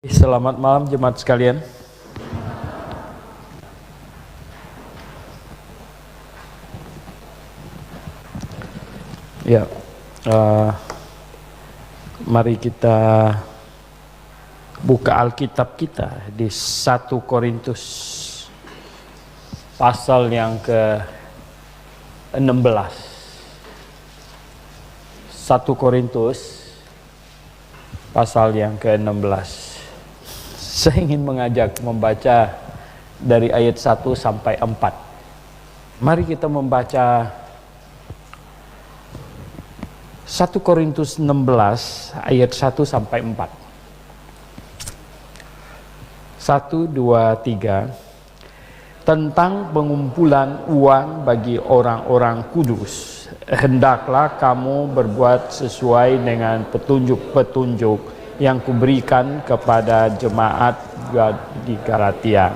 Selamat malam jemaat sekalian. Ya, mari kita buka Alkitab kita di 1 Korintus pasal yang ke-16. 1 Korintus pasal yang ke-16. Saya ingin mengajak membaca dari ayat 1 sampai 4. Mari kita membaca 1 Korintus 16 ayat 1 sampai 4. 1, 2, 3. Tentang pengumpulan uang bagi orang-orang kudus, hendaklah kamu berbuat sesuai dengan petunjuk-petunjuk yang kuberikan kepada jemaat di Galatia.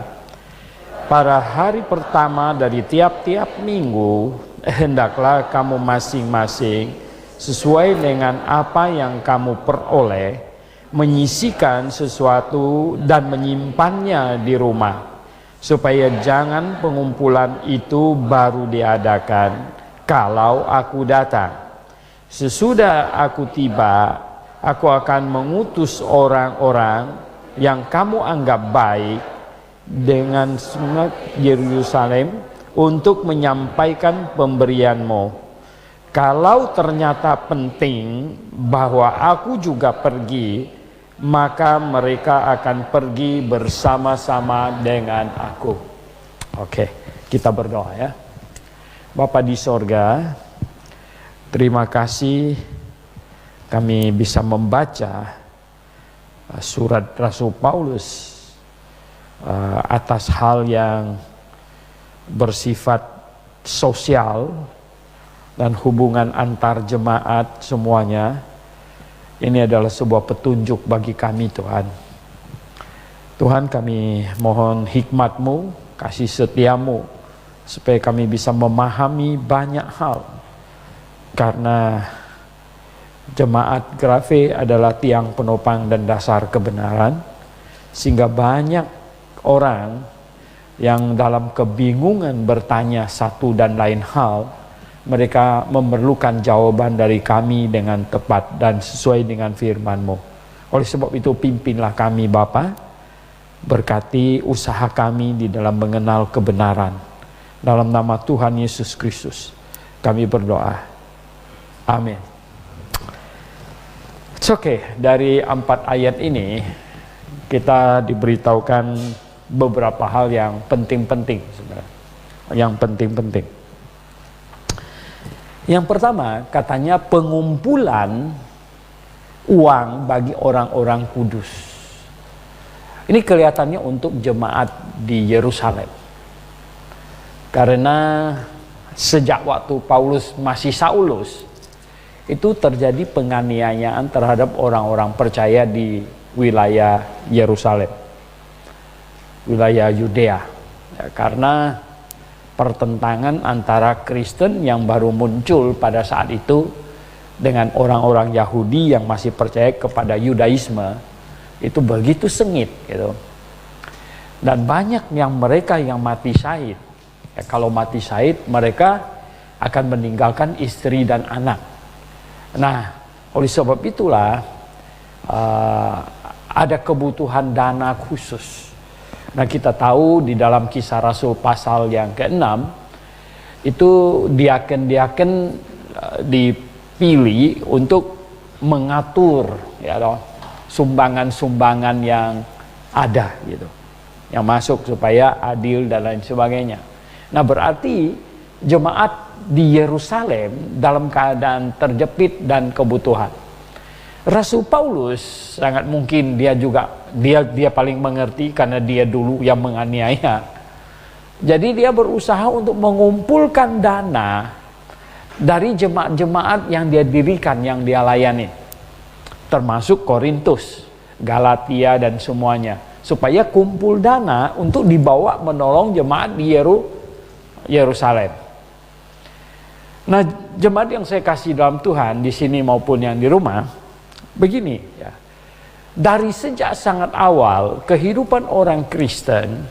Pada hari pertama dari tiap-tiap minggu, hendaklah kamu masing-masing sesuai dengan apa yang kamu peroleh, menyisihkan sesuatu dan menyimpannya di rumah, supaya jangan pengumpulan itu baru diadakan kalau aku datang. Sesudah aku tiba, aku akan mengutus orang-orang yang kamu anggap baik dengan semangat Yerusalem untuk menyampaikan pemberianmu. Kalau ternyata penting bahwa aku juga pergi, maka mereka akan pergi bersama-sama dengan aku. Oke, kita berdoa ya. Bapa di sorga, terima kasih kami bisa membaca surat Rasul Paulus atas hal yang bersifat sosial dan hubungan antar jemaat semuanya. Ini adalah sebuah petunjuk bagi kami, Tuhan. Tuhan, kami mohon hikmat-Mu, kasih setia-Mu, supaya kami bisa memahami banyak hal. Karena jemaat Grafe adalah tiang penopang dan dasar kebenaran, sehingga banyak orang yang dalam kebingungan bertanya satu dan lain hal, mereka memerlukan jawaban dari kami dengan tepat dan sesuai dengan firman-Mu. Oleh sebab itu pimpinlah kami Bapa, berkati usaha kami di dalam mengenal kebenaran. Dalam nama Tuhan Yesus Kristus kami berdoa. Amin. Oke, dari 4 ayat ini kita diberitahukan beberapa hal yang penting-penting sebenarnya. Yang penting-penting. Yang pertama, katanya pengumpulan uang bagi orang-orang kudus. Ini kelihatannya untuk jemaat di Yerusalem. Karena sejak waktu Paulus masih Saulus, itu terjadi penganiayaan terhadap orang-orang percaya di wilayah Yerusalem, wilayah Yudea, ya, karena pertentangan antara Kristen yang baru muncul pada saat itu dengan orang-orang Yahudi yang masih percaya kepada Yudaisme, itu begitu sengit gitu. Dan banyak mereka yang mati syahid. Ya, kalau mati syahid mereka akan meninggalkan istri dan anak. Nah, oleh sebab itulah ada kebutuhan dana khusus. Nah, kita tahu di dalam Kisah Rasul pasal yang ke-6 itu diaken-diaken dipilih untuk mengatur ya sumbangan-sumbangan yang ada gitu, yang masuk supaya adil dan lain sebagainya. Nah, berarti jemaat di Yerusalem dalam keadaan terjepit dan kebutuhan. Rasul Paulus sangat mungkin dia paling mengerti karena dia dulu yang menganiaya. Jadi dia berusaha untuk mengumpulkan dana dari jemaat-jemaat yang dia dirikan, yang dia layani. Termasuk Korintus, Galatia dan semuanya. Supaya kumpul dana untuk dibawa menolong jemaat di Yerusalem. Nah, jemaat yang saya kasih dalam Tuhan di sini maupun yang di rumah, begini ya. dari sejak sangat awal kehidupan orang Kristen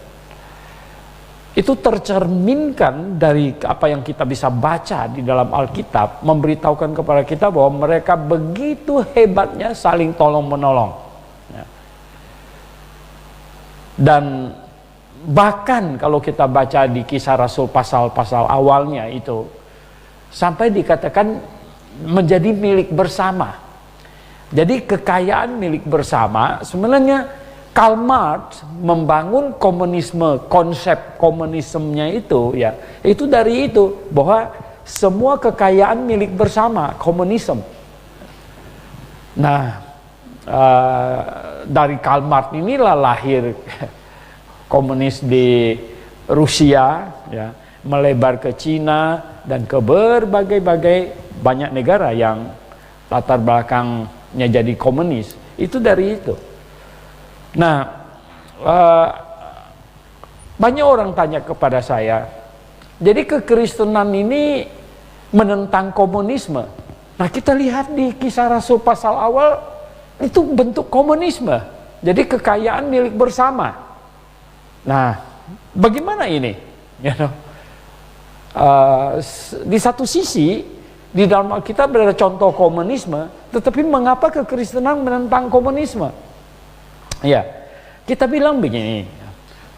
itu tercerminkan dari apa yang kita bisa baca di dalam Alkitab, memberitahukan kepada kita bahwa mereka begitu hebatnya saling tolong-menolong. Ya. Dan bahkan kalau kita baca di Kisah Rasul pasal-pasal awalnya itu, sampai dikatakan menjadi milik bersama. Jadi kekayaan milik bersama sebenarnya Karl Marx membangun komunisme, konsep komunismenya itu ya, itu dari itu bahwa semua kekayaan milik bersama, komunisme. Nah, dari Karl Marx inilah lahir komunis di Rusia ya, melebar ke Cina dan ke berbagai-bagai banyak negara yang latar belakangnya jadi komunis. Itu dari itu. Nah, banyak orang tanya kepada saya, jadi kekristenan ini menentang komunisme. Nah, kita lihat di Kisah Rasul pasal awal, itu bentuk komunisme. Jadi kekayaan milik bersama. Nah, bagaimana ini? You know? Di satu sisi, di dalam Alkitab ada contoh komunisme, tetapi mengapa kekristenan menentang komunisme? Ya, kita bilang begini,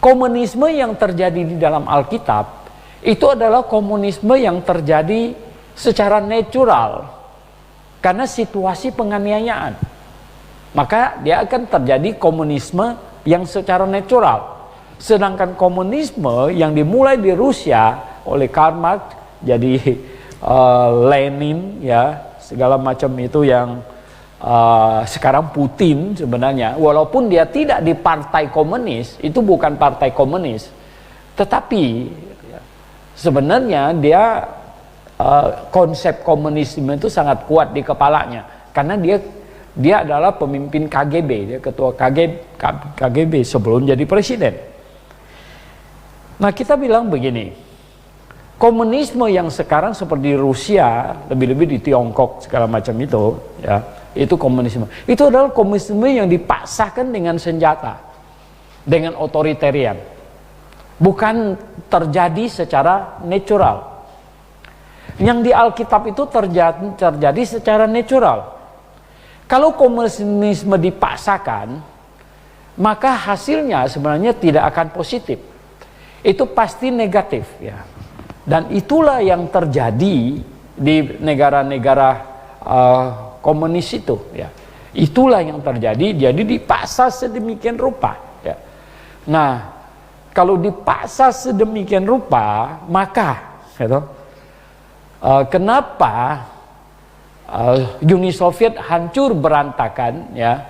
komunisme yang terjadi di dalam Alkitab itu adalah komunisme yang terjadi secara natural karena situasi penganiayaan. Maka dia akan terjadi komunisme yang secara natural. Sedangkan komunisme yang dimulai di Rusia oleh Karl Marx, jadi Lenin ya, segala macam itu yang sekarang Putin sebenarnya, walaupun dia tidak di partai komunis, itu bukan partai komunis, tetapi sebenarnya dia konsep komunisme itu sangat kuat di kepalanya, karena dia adalah pemimpin KGB, dia ketua KGB sebelum jadi presiden. Nah, kita bilang begini, komunisme yang sekarang seperti Rusia, lebih-lebih di Tiongkok segala macam itu ya, itu komunisme. Itu adalah komunisme yang dipaksakan dengan senjata, dengan otoritarian, bukan terjadi secara natural. Yang di Alkitab itu terjadi secara natural. Kalau komunisme dipaksakan, maka hasilnya sebenarnya tidak akan positif. Itu pasti negatif ya. Dan itulah yang terjadi di negara-negara komunis itu ya. Itulah yang terjadi, jadi dipaksa sedemikian rupa ya. Nah, kalau dipaksa sedemikian rupa, maka gitu, kenapa Uni Soviet hancur berantakan ya,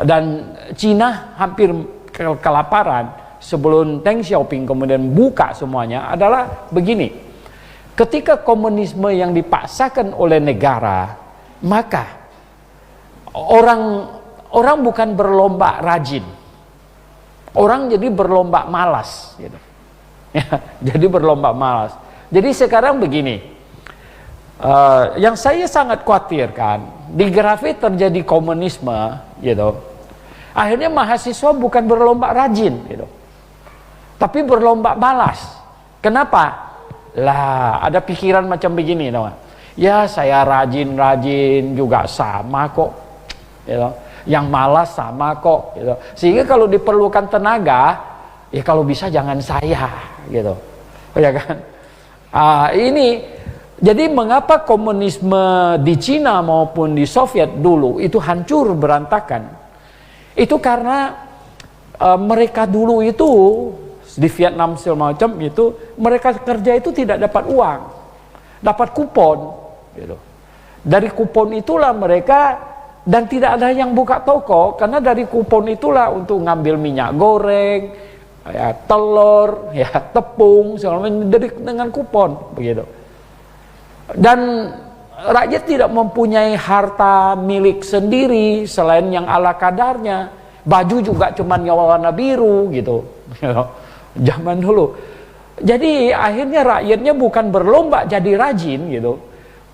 dan Cina hampir kelaparan sebelum Deng Xiaoping kemudian buka semuanya, adalah begini. Ketika komunisme yang dipaksakan oleh negara, maka orang bukan berlomba rajin, orang jadi berlomba malas gitu. Ya, jadi berlomba malas. Jadi sekarang begini, yang saya sangat khawatirkan, di grafik terjadi komunisme gitu, akhirnya mahasiswa bukan berlomba rajin gitu, tapi berlomba malas. Kenapa? Lah, ada pikiran macam begini, tahu gak? Ya, saya rajin-rajin juga sama kok, gitu. Yang malas sama kok, gitu. Sehingga kalau diperlukan tenaga, ya kalau bisa jangan saya, gitu, ya kan? Ini jadi mengapa komunisme di Cina maupun di Soviet dulu itu hancur berantakan? Itu karena mereka dulu itu di Vietnam segala macam itu, mereka kerja itu tidak dapat uang, dapat kupon. Gitu. Dari kupon itulah mereka, dan tidak ada yang buka toko, karena dari kupon itulah untuk ngambil minyak goreng, ya, telur, ya, tepung, segala macam dengan kupon begitu. Dan rakyat tidak mempunyai harta milik sendiri selain yang ala kadarnya. Baju juga cuma yang warna biru gitu. Zaman dulu. Jadi akhirnya rakyatnya bukan berlomba jadi rajin gitu,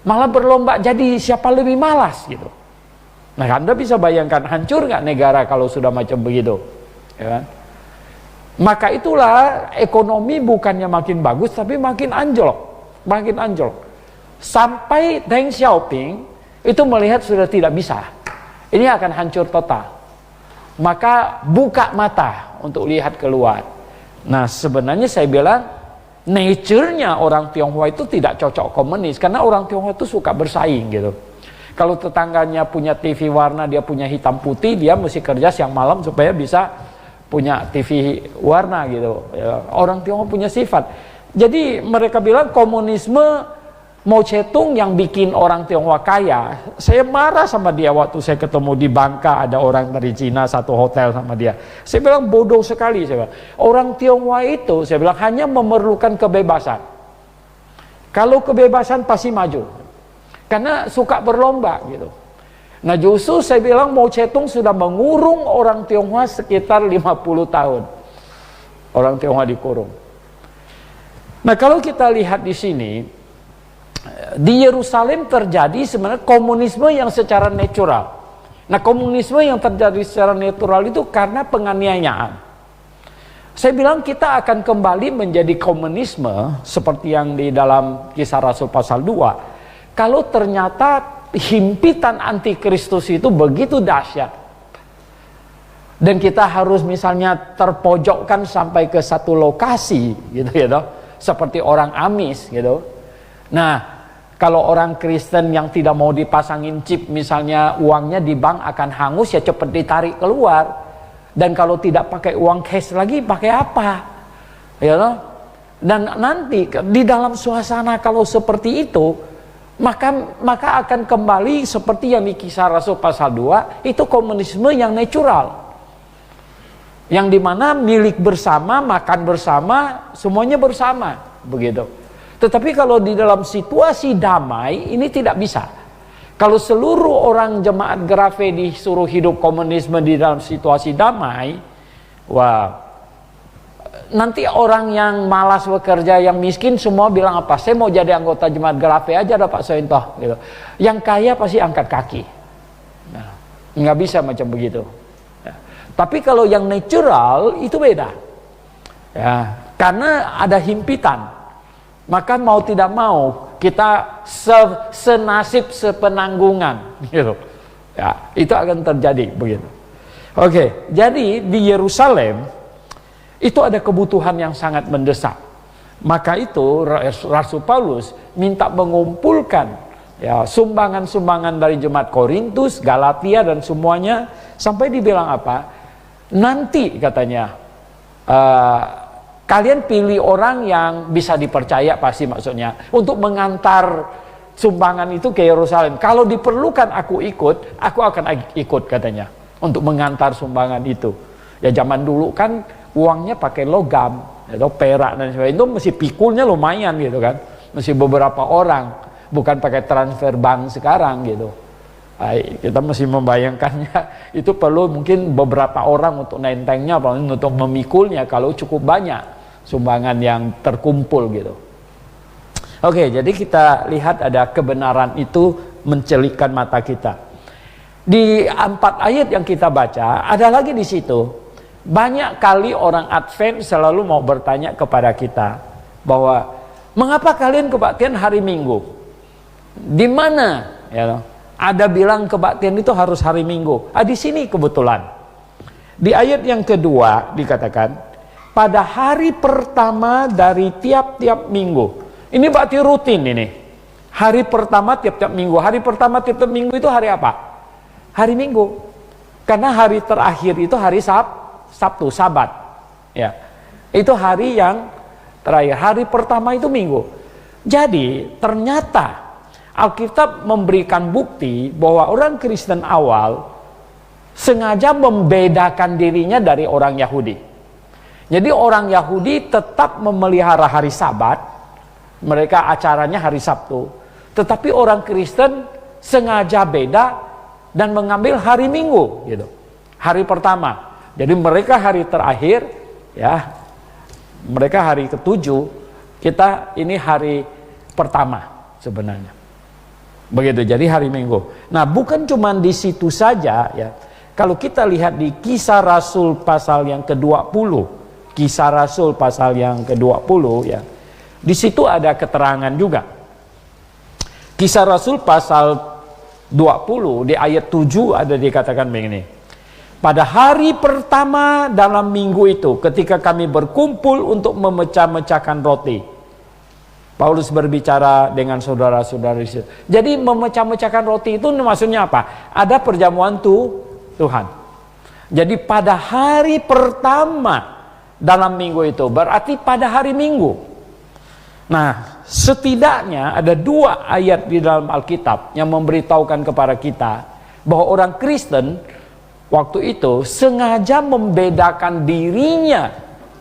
malah berlomba jadi siapa lebih malas gitu. Nah, Anda bisa bayangkan hancur nggak negara kalau sudah macam begitu, ya kan? Maka itulah ekonomi bukannya makin bagus tapi makin anjlok, makin anjlok. Sampai Deng Xiaoping itu melihat sudah tidak bisa, ini akan hancur total. Maka buka mata untuk lihat keluar. Nah, sebenarnya saya bilang nature-nya orang Tionghoa itu tidak cocok komunis, karena orang Tionghoa itu suka bersaing gitu. Kalau tetangganya punya TV warna, dia punya hitam putih, dia mesti kerja siang malam supaya bisa punya TV warna gitu. Ya, orang Tionghoa punya sifat. Jadi mereka bilang komunisme Mao Zedong yang bikin orang Tionghoa kaya. Saya marah sama dia waktu saya ketemu di Bangka, ada orang dari Cina satu hotel sama dia. Saya bilang bodoh sekali. Saya bilang, orang Tionghoa itu saya bilang hanya memerlukan kebebasan. Kalau kebebasan pasti maju. Karena suka berlomba gitu. Nah, justru saya bilang Mao Zedong sudah mengurung orang Tionghoa sekitar 50 tahun. Orang Tionghoa dikurung. Nah, kalau kita lihat di sini, di Yerusalem terjadi sebenarnya komunisme yang secara natural. Nah, komunisme yang terjadi secara natural itu karena penganiayaan. Saya bilang kita akan kembali menjadi komunisme seperti yang di dalam Kisah Rasul pasal 2. Kalau ternyata himpitan antikristus itu begitu dahsyat dan kita harus misalnya terpojokkan sampai ke satu lokasi gitu ya, seperti orang Amis gitu. Nah, kalau orang Kristen yang tidak mau dipasangin chip, misalnya uangnya di bank akan hangus, ya cepat ditarik keluar. Dan kalau tidak pakai uang cash lagi, pakai apa? Ya, dan nanti di dalam suasana kalau seperti itu, maka akan kembali seperti yang di Kisah Rasul pasal 2, itu komunisme yang natural. Yang dimana milik bersama, makan bersama, semuanya bersama, begitu. Tetapi kalau di dalam situasi damai, ini tidak bisa. Kalau seluruh orang jemaat Grafe disuruh hidup komunisme di dalam situasi damai, wah, nanti orang yang malas bekerja, yang miskin semua bilang apa? Saya mau jadi anggota jemaat Grafe aja dah Pak Sointoh gitu. Yang kaya pasti angkat kaki. Nah, nggak bisa macam begitu. Ya. Tapi kalau yang natural itu beda. Ya, karena ada himpitan. Maka mau tidak mau kita senasib sepenanggungan gitu. Ya, itu akan terjadi begitu. Oke, jadi di Yerusalem itu ada kebutuhan yang sangat mendesak. Maka itu Rasul Paulus minta mengumpulkan ya sumbangan-sumbangan dari jemaat Korintus, Galatia dan semuanya, sampai dibilang apa? Nanti katanya kalian pilih orang yang bisa dipercaya, pasti maksudnya, untuk mengantar sumbangan itu ke Yerusalem. Kalau diperlukan aku ikut, aku akan ikut katanya untuk mengantar sumbangan itu. Ya zaman dulu kan uangnya pakai logam atau perak dan sebagainya, itu mesti pikulnya lumayan gitu kan, mesti beberapa orang, bukan pakai transfer bank sekarang gitu. Kita mesti membayangkannya itu perlu mungkin beberapa orang untuk nentengnya, untuk memikulnya kalau cukup banyak sumbangan yang terkumpul gitu. Oke, jadi kita lihat ada kebenaran itu mencelikkan mata kita. Di 4 ayat yang kita baca ada lagi di situ. Banyak kali orang Advent selalu mau bertanya kepada kita bahwa mengapa kalian kebaktian hari Minggu? Di mana? Ya, ada bilang kebaktian itu harus hari Minggu. Di sini kebetulan di ayat yang kedua dikatakan pada hari pertama dari tiap-tiap minggu. Ini berarti rutin ini. Hari pertama tiap-tiap minggu. Hari pertama tiap-tiap minggu itu hari apa? Hari Minggu. Karena hari terakhir itu hari Sabtu, Sabat. Ya. Itu hari yang terakhir. Hari pertama itu Minggu. Jadi ternyata Alkitab memberikan bukti bahwa orang Kristen awal sengaja membedakan dirinya dari orang Yahudi. Jadi orang Yahudi tetap memelihara hari Sabat, mereka acaranya hari Sabtu. Tetapi orang Kristen sengaja beda dan mengambil hari Minggu gitu. Hari pertama. Jadi mereka hari terakhir, ya, mereka hari ke-7, kita ini hari pertama sebenarnya. Begitu, jadi hari Minggu. Nah, bukan cuma di situ saja ya. Kalau kita lihat di Kisah Rasul pasal yang ke-20, Kisah Rasul pasal yang ke-20 ya. Di situ ada keterangan juga. Kisah Rasul pasal 20 di ayat 7 ada dikatakan begini. Pada hari pertama dalam minggu itu, ketika kami berkumpul untuk memecah-mecahkan roti. Paulus berbicara dengan saudara-saudara di situ. Jadi memecah-mecahkan roti itu maksudnya apa? Ada perjamuan Tuhan. Jadi pada hari pertama dalam minggu itu, berarti pada hari Minggu. Nah, setidaknya ada 2 ayat di dalam Alkitab yang memberitahukan kepada kita bahwa orang Kristen waktu itu sengaja membedakan dirinya,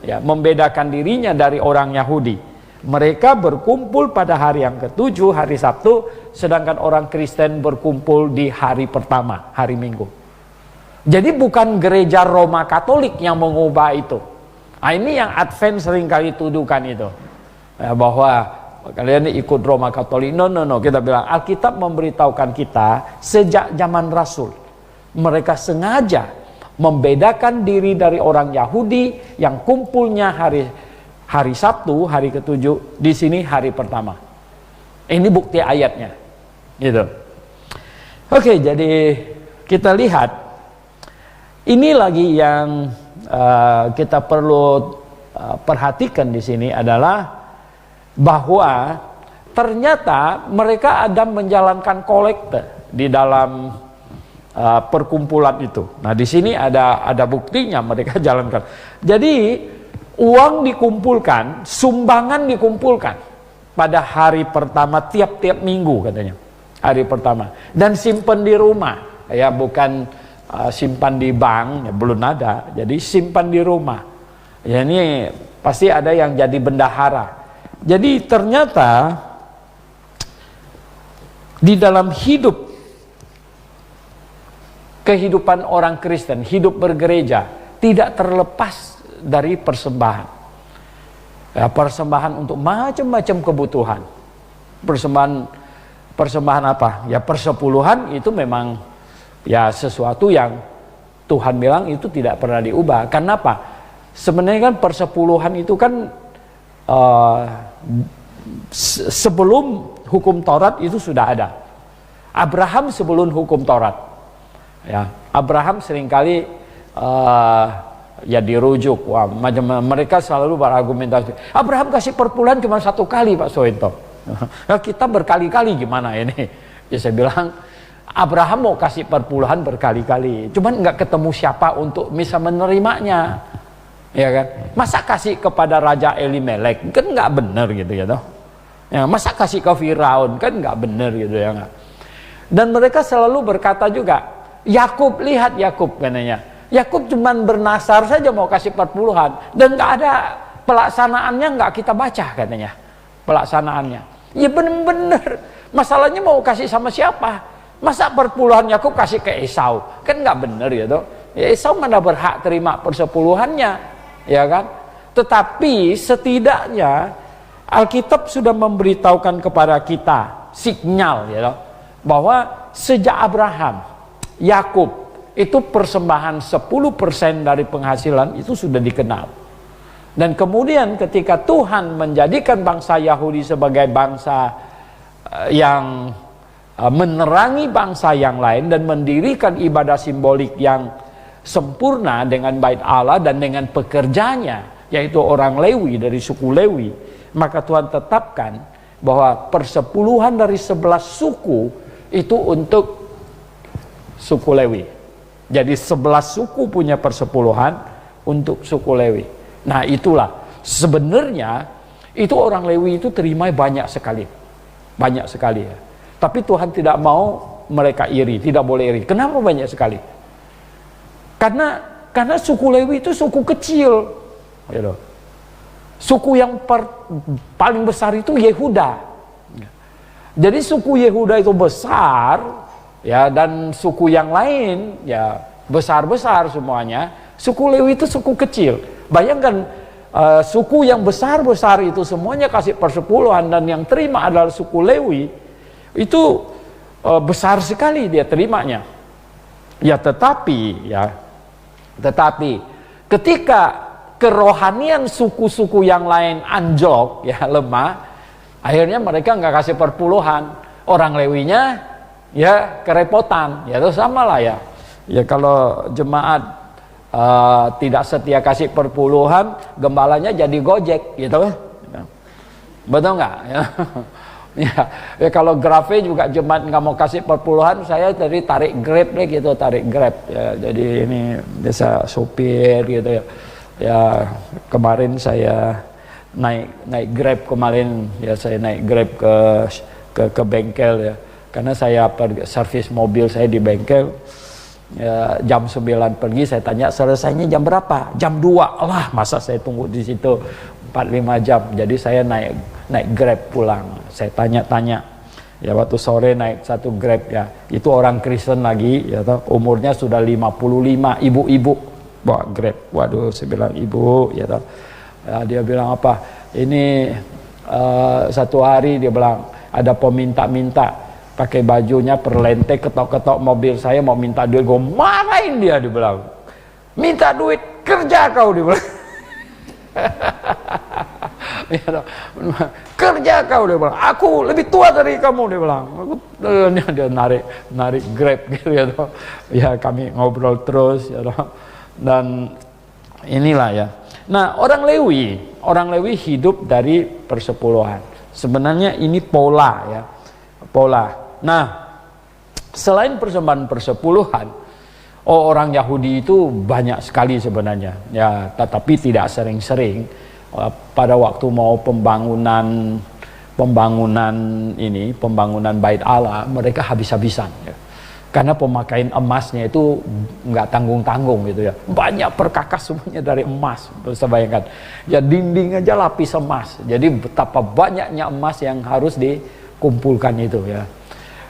ya, membedakan dirinya dari orang Yahudi. Mereka berkumpul pada hari yang ke-7, hari Sabtu, sedangkan orang Kristen berkumpul di hari pertama, hari Minggu. Jadi bukan gereja Roma Katolik yang mengubah itu. Nah, ini yang Advent seringkali tuduhkan itu. Ya, bahwa kalian ikut Roma Katolik. No. Kita bilang Alkitab memberitahukan kita sejak zaman Rasul. Mereka sengaja membedakan diri dari orang Yahudi yang kumpulnya hari Sabtu, hari ke-7, di sini hari pertama. Ini bukti ayatnya. Gitu. Oke, jadi kita lihat ini lagi yang kita perlu perhatikan di sini adalah bahwa ternyata mereka ada menjalankan kolekte di dalam perkumpulan itu. Nah, di sini ada buktinya mereka jalankan. Jadi uang dikumpulkan, sumbangan dikumpulkan pada hari pertama tiap-tiap minggu katanya. Hari pertama. Dan simpan di rumah. Ya, bukan simpan di bank, ya, belum ada. Jadi simpan di rumah. Ya, ini pasti ada yang jadi bendahara. Jadi ternyata di dalam kehidupan orang Kristen, hidup bergereja tidak terlepas dari persembahan. Ya, persembahan untuk macam-macam kebutuhan. Persembahan apa? Ya, persepuluhan itu memang ya sesuatu yang Tuhan bilang itu tidak pernah diubah. Karena apa? Sebenarnya kan persepuluhan itu kan sebelum hukum Taurat itu sudah ada. Abraham sebelum hukum Taurat. Ya, Abraham seringkali ya dirujuk, wah, mereka selalu berargumentasi. Abraham kasih perpuluhan cuma 1 kali, Pak Soento. Nah, kita berkali-kali gimana ini? Ya, saya bilang Abraham mau kasih perpuluhan berkali-kali, cuman nggak ketemu siapa untuk bisa menerimanya, ya kan? Masa kasih kepada Raja Elimelek kan nggak benar gitu ya, toh? Ya, masa kasih ke Firaun kan nggak benar gitu ya nggak? Dan mereka selalu berkata juga, Yakub, lihat Yakub katanya. Yakub cuman bernasar saja mau kasih perpuluhan dan nggak ada pelaksanaannya, nggak kita baca katanya pelaksanaannya. Ya bener-bener masalahnya mau kasih sama siapa? Masa perpuluhan Yakub kasih ke Esau? Kan nggak bener ya toh. Ya, Esau mana berhak terima persepuluhannya, ya kan? Tetapi setidaknya Alkitab sudah memberitahukan kepada kita sinyal ya toh, bahwa sejak Abraham, Yakub itu persembahan 10% dari penghasilan itu sudah dikenal. Dan kemudian ketika Tuhan menjadikan bangsa Yahudi sebagai bangsa yang menerangi bangsa yang lain dan mendirikan ibadah simbolik yang sempurna dengan bait Allah dan dengan pekerjanya, yaitu orang Lewi dari suku Lewi, maka Tuhan tetapkan bahwa persepuluhan dari 11 suku itu untuk suku Lewi. Jadi 11 suku punya persepuluhan untuk suku Lewi. Nah, itulah sebenarnya itu orang Lewi itu terima banyak sekali. Banyak sekali ya. Tapi Tuhan tidak mau mereka iri, tidak boleh iri. Kenapa banyak sekali? Karena suku Lewi itu suku kecil. Gitu. Suku yang paling besar itu Yehuda. Jadi suku Yehuda itu besar, ya, dan suku yang lain ya besar-besar semuanya. Suku Lewi itu suku kecil. Bayangkan suku yang besar-besar itu semuanya kasih persepuluhan dan yang terima adalah suku Lewi. Itu besar sekali dia terimanya. Tetapi ketika kerohanian suku-suku yang lain anjlok, lemah, akhirnya mereka nggak kasih perpuluhan. Orang Lewinya kerepotan, itu sama lah ya. Kalau jemaat tidak setia kasih perpuluhan, gembalanya jadi Gojek gitu. Betul nggak? Kalau Grave juga jemaat nggak mau kasih perpuluhan, saya tadi tarik Grab gitu, jadi ini desa sopir gitu ya. Kemarin saya naik Grab kemarin, saya naik Grab ke bengkel ya, karena saya pergi servis mobil saya di bengkel. Jam 9 pergi, saya tanya selesainya jam berapa? Jam 2. Lah, masa saya tunggu di situ 4-5 jam. Jadi saya naik Grab pulang. Saya tanya-tanya. Waktu sore naik satu Grab itu orang Kristen lagi, umurnya sudah 55, ibu-ibu bawa Grab. Waduh, saya bilang ibu, dia bilang apa? Ini satu hari dia bilang ada peminta-minta pakai bajunya perlente, ketok-ketok mobil saya mau minta duit, gue marahin dia bilang, minta duit, kerja kau, dia bilang. Kerja kau, dia bilang, aku lebih tua dari kamu, dia bilang. Dia narik Grab gitu kami ngobrol terus dan inilah Nah, orang Lewi hidup dari persepuluhan. Sebenarnya ini pola. Nah, selain persembahan persepuluhan, orang Yahudi itu banyak sekali sebenarnya, tetapi tidak sering-sering. Pada waktu mau pembangunan Bait Allah, mereka habis-habisan, karena pemakaian emasnya itu nggak tanggung-tanggung gitu banyak perkakas semuanya dari emas. Bisa bayangkan, dinding aja lapis emas. Jadi betapa banyaknya emas yang harus dikumpulkan itu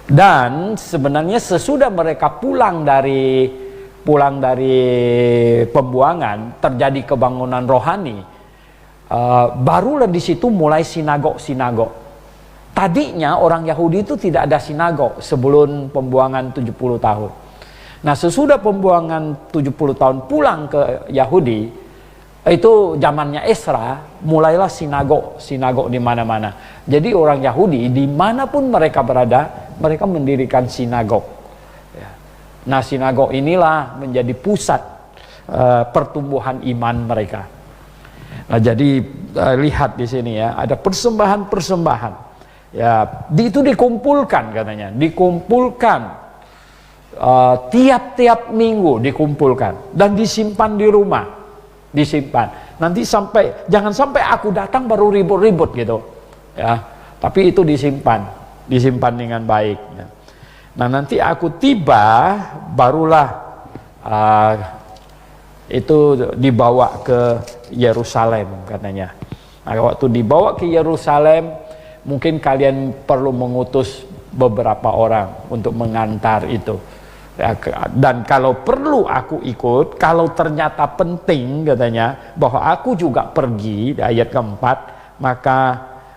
Dan sebenarnya sesudah mereka pulang dari pembuangan, terjadi kebangunan rohani. Barulah di situ mulai sinagog. Tadinya orang Yahudi itu tidak ada sinagog sebelum pembuangan 70 tahun. Nah, sesudah pembuangan 70 tahun pulang ke Yahudi, itu zamannya Esra, mulailah sinagog di mana-mana. Jadi orang Yahudi dimanapun mereka berada, mereka mendirikan sinagog. Nah, sinagog inilah menjadi pusat pertumbuhan iman mereka. Nah, jadi lihat di sini ada persembahan-persembahan. Itu dikumpulkan katanya, tiap-tiap minggu dikumpulkan dan disimpan di rumah. Nanti jangan sampai aku datang baru ribut-ribut gitu tapi itu disimpan dengan baik. Nah, nanti aku tiba barulah itu dibawa ke Yerusalem katanya. Nah, waktu dibawa ke Yerusalem, mungkin kalian perlu mengutus beberapa orang untuk mengantar itu. Dan kalau perlu aku ikut, kalau ternyata penting katanya bahwa aku juga pergi, di ayat keempat, maka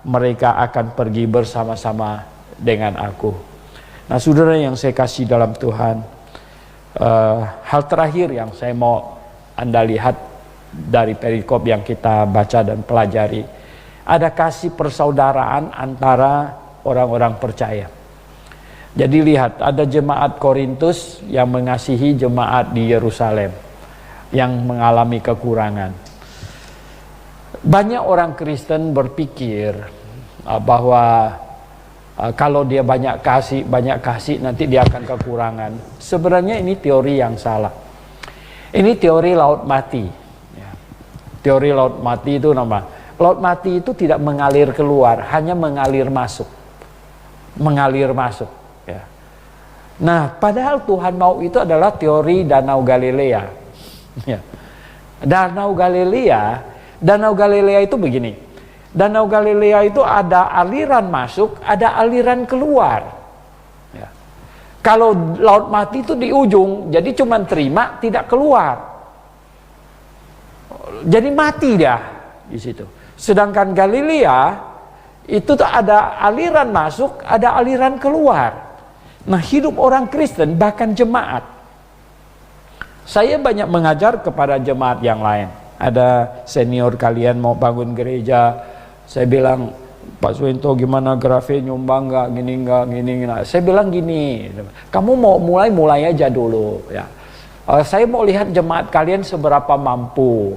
mereka akan pergi bersama-sama dengan aku. Nah, saudara yang saya kasih dalam Tuhan, hal terakhir yang saya mau Anda lihat dari perikop yang kita baca dan pelajari, ada kasih persaudaraan antara orang-orang percaya. Jadi lihat, ada jemaat Korintus yang mengasihi jemaat di Yerusalem yang mengalami kekurangan. Banyak orang Kristen berpikir bahwa kalau dia banyak kasih nanti dia akan kekurangan. Sebenarnya ini teori yang salah. Ini teori laut mati. Teori laut mati itu laut mati itu tidak mengalir keluar, hanya mengalir masuk. Nah, padahal Tuhan mau itu adalah teori Danau Galilea. Danau Galilea itu begini. Danau Galilea itu ada aliran masuk, ada aliran keluar. Kalau laut mati itu di ujung, jadi cuma terima, tidak keluar. Jadi mati dah di situ. Sedangkan Galilea itu ada aliran masuk, ada aliran keluar. Nah, hidup orang Kristen, bahkan jemaat. Saya banyak mengajar kepada jemaat yang lain. Ada senior kalian mau bangun gereja, saya bilang, Pak Suwento gimana grafik, nyumbang nggak, gini. Saya bilang gini, kamu mau mulai aja dulu ya. Saya mau lihat jemaat kalian seberapa mampu.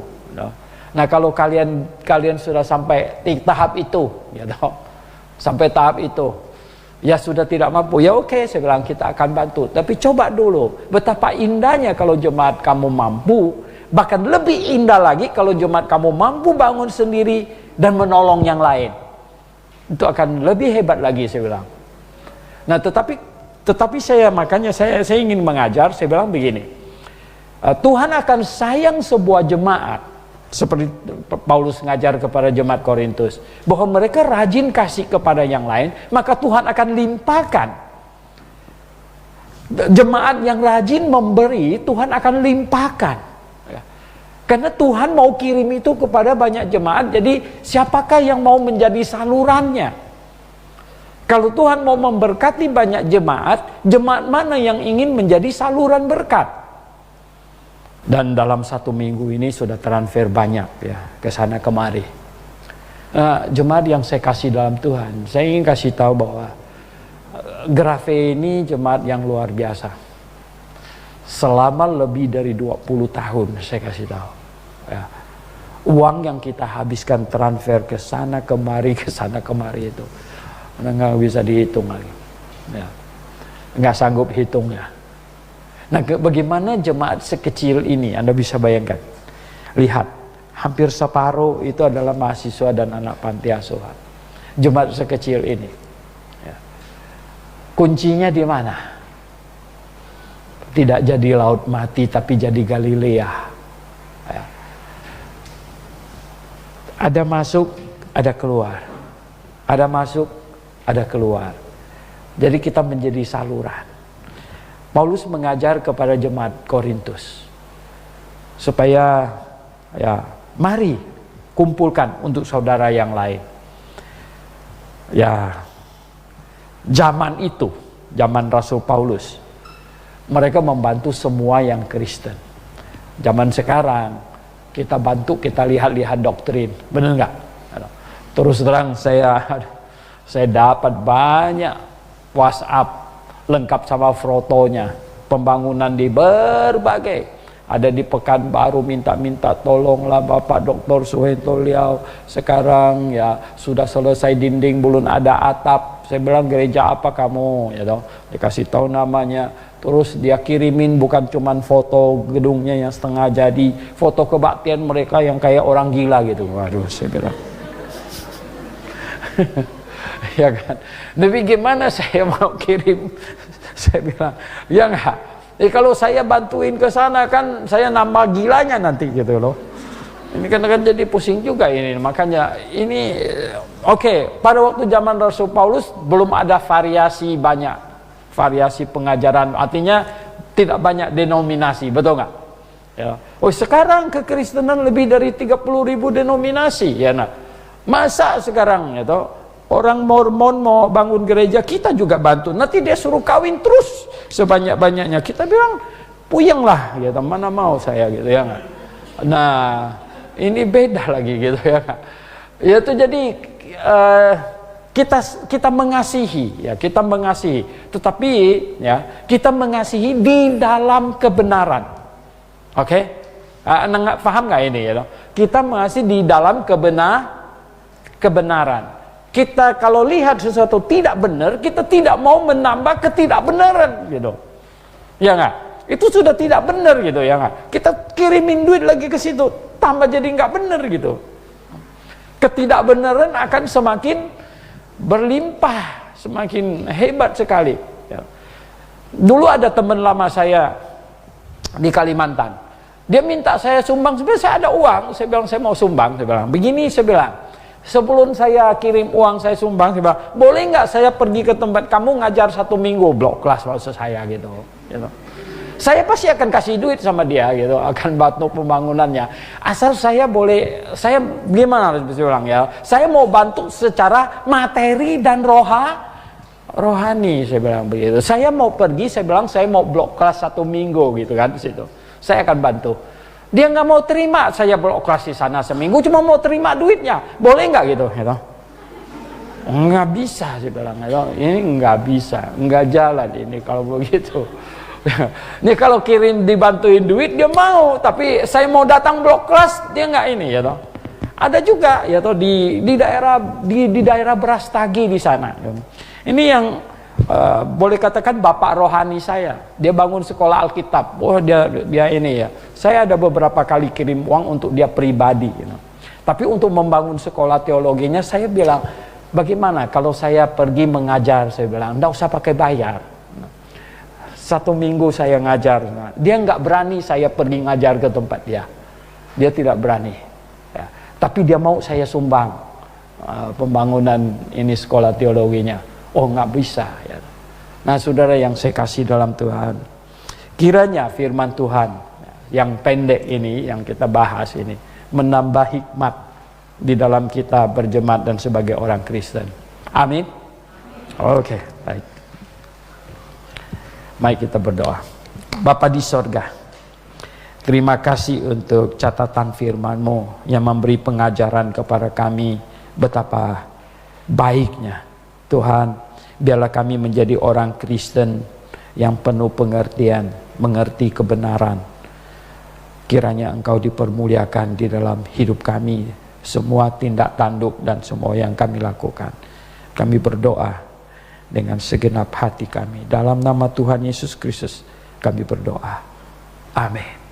Nah, kalau kalian sudah sampai di tahap itu, ya toh, sampai tahap itu, ya sudah tidak mampu, ya oke, saya bilang kita akan bantu. Tapi coba dulu, betapa indahnya kalau jemaat kamu mampu, bahkan lebih indah lagi kalau jemaat kamu mampu bangun sendiri dan menolong yang lain. Itu akan lebih hebat lagi, saya bilang. Nah, tetapi makanya saya ingin mengajar, saya bilang begini. Tuhan akan sayang sebuah jemaat seperti Paulus ngajar kepada jemaat Korintus, bahwa mereka rajin kasih kepada yang lain, maka Tuhan akan limpahkan. Jemaat yang rajin memberi, Tuhan akan limpahkan. Karena Tuhan mau kirim itu kepada banyak jemaat, jadi siapakah yang mau menjadi salurannya? Kalau Tuhan mau memberkati banyak jemaat, jemaat mana yang ingin menjadi saluran berkat? Dan dalam 1 minggu ini sudah transfer banyak ya, ke sana kemari. Jemaat yang saya kasih dalam Tuhan, saya ingin kasih tahu bahwa Grafe ini jemaat yang luar biasa. Selama lebih dari 20 tahun saya kasih tahu ya, uang yang kita habiskan transfer ke sana kemari itu nggak bisa dihitung lagi ya, nggak sanggup hitungnya. Nah, bagaimana jemaat sekecil ini, Anda bisa bayangkan, lihat, hampir separuh itu adalah mahasiswa dan anak panti asuhan. Jemaat sekecil ini ya. Kuncinya di mana? Tidak jadi laut mati, tapi jadi Galilea ya. Ada masuk, ada keluar. Ada masuk, ada keluar. Jadi kita menjadi saluran. Paulus mengajar kepada jemaat Korintus supaya ya, mari kumpulkan untuk saudara yang lain. Ya, zaman itu, zaman Rasul Paulus, mereka membantu semua yang Kristen. Zaman sekarang kita bantu, kita lihat-lihat doktrin, benar nggak? Terus terang saya dapat banyak WhatsApp lengkap sama fotonya, pembangunan di berbagai, ada di Pekanbaru minta tolonglah Bapak Dr. Suwento Liao, sekarang ya sudah selesai dinding, belum ada atap. Saya bilang gereja apa kamu, ya toh, dikasih tahu namanya. Terus dia kirimin bukan cuman foto gedungnya yang setengah jadi, foto kebaktian mereka yang kayak orang gila gitu. Waduh, saya bilang ya kan, tapi gimana saya mau kirim? Saya bilang ya enggak, kalau saya bantuin ke sana kan saya nambah gilanya nanti gitu loh. Ini kan jadi pusing juga ini. Makanya ini oke, pada waktu zaman Rasul Paulus belum ada variasi banyak, variasi pengajaran, artinya tidak banyak denominasi, betul nggak? Ya. Oh, sekarang kekristenan lebih dari 30.000 denominasi ya. Nah, masa sekarang itu orang Mormon mau bangun gereja, kita juga bantu. Nanti dia suruh kawin terus sebanyak-banyaknya. Kita bilang puyeng lah, gitu. Mana mau saya gitu ya nggak? Nah, ini beda lagi gitu ya nggak? Ya itu jadi kita mengasihi ya, kita mengasihi. Tetapi ya kita mengasihi di dalam kebenaran. Oke? Anda paham nggak ini ya? Kita mengasihi di dalam kebenaran. Kita kalau lihat sesuatu tidak benar, kita tidak mau menambah ketidakbenaran gitu. Ya nggak? Itu sudah tidak benar gitu ya nggak? Kita kirimin duit lagi ke situ, tambah jadi nggak benar gitu. Ketidakbenaran akan semakin berlimpah, semakin hebat sekali. Ya. Dulu ada teman lama saya di Kalimantan. Dia minta saya sumbang, sebenarnya saya ada uang. Saya bilang saya mau sumbang. Saya bilang begini, saya bilang, sebelum saya kirim uang saya sumbang, saya bilang, boleh nggak saya pergi ke tempat kamu ngajar 1 minggu blok kelas maksud saya gitu. Saya pasti akan kasih duit sama dia gitu, akan bantu pembangunannya. Asal saya boleh, saya gimana harus bilang ya, saya mau bantu secara materi dan rohani, saya bilang begitu. Saya mau pergi, saya bilang saya mau blok kelas 1 minggu gitu kan di situ. Saya akan bantu. Dia nggak mau terima saya blok kelas di sana seminggu, cuma mau terima duitnya. Boleh nggak gitu? Nggak bisa, saya bilang. Ini nggak bisa, nggak jalan ini kalau begitu. Ini kalau kirim dibantuin duit dia mau, tapi saya mau datang blok kelas dia nggak ini ya toh. Ada juga ya toh di daerah Brastagi di sana. Ini yang boleh katakan bapak rohani saya. Dia bangun sekolah Alkitab. Oh dia ini ya. Saya ada beberapa kali kirim uang untuk dia pribadi. Tapi untuk membangun sekolah teologinya saya bilang, bagaimana kalau saya pergi mengajar? Saya bilang, enggak usah pakai bayar. 1 minggu saya ngajar. Dia nggak berani saya pergi ngajar ke tempat dia. Dia tidak berani. Ya. Tapi dia mau saya sumbang pembangunan ini sekolah teologinya. Oh nggak bisa. Ya. Nah saudara yang saya kasih dalam Tuhan, kiranya firman Tuhan yang pendek ini, yang kita bahas ini, menambah hikmat di dalam kita berjemaat dan sebagai orang Kristen. Amin. Oke, baik. Mari kita berdoa. Bapa di sorga, terima kasih untuk catatan firman-Mu yang memberi pengajaran kepada kami betapa baiknya. Tuhan, biarlah kami menjadi orang Kristen yang penuh pengertian, mengerti kebenaran. Kiranya Engkau dipermuliakan di dalam hidup kami, semua tindak tanduk dan semua yang kami lakukan. Kami berdoa dengan segenap hati kami. Dalam nama Tuhan Yesus Kristus kami berdoa. Amin.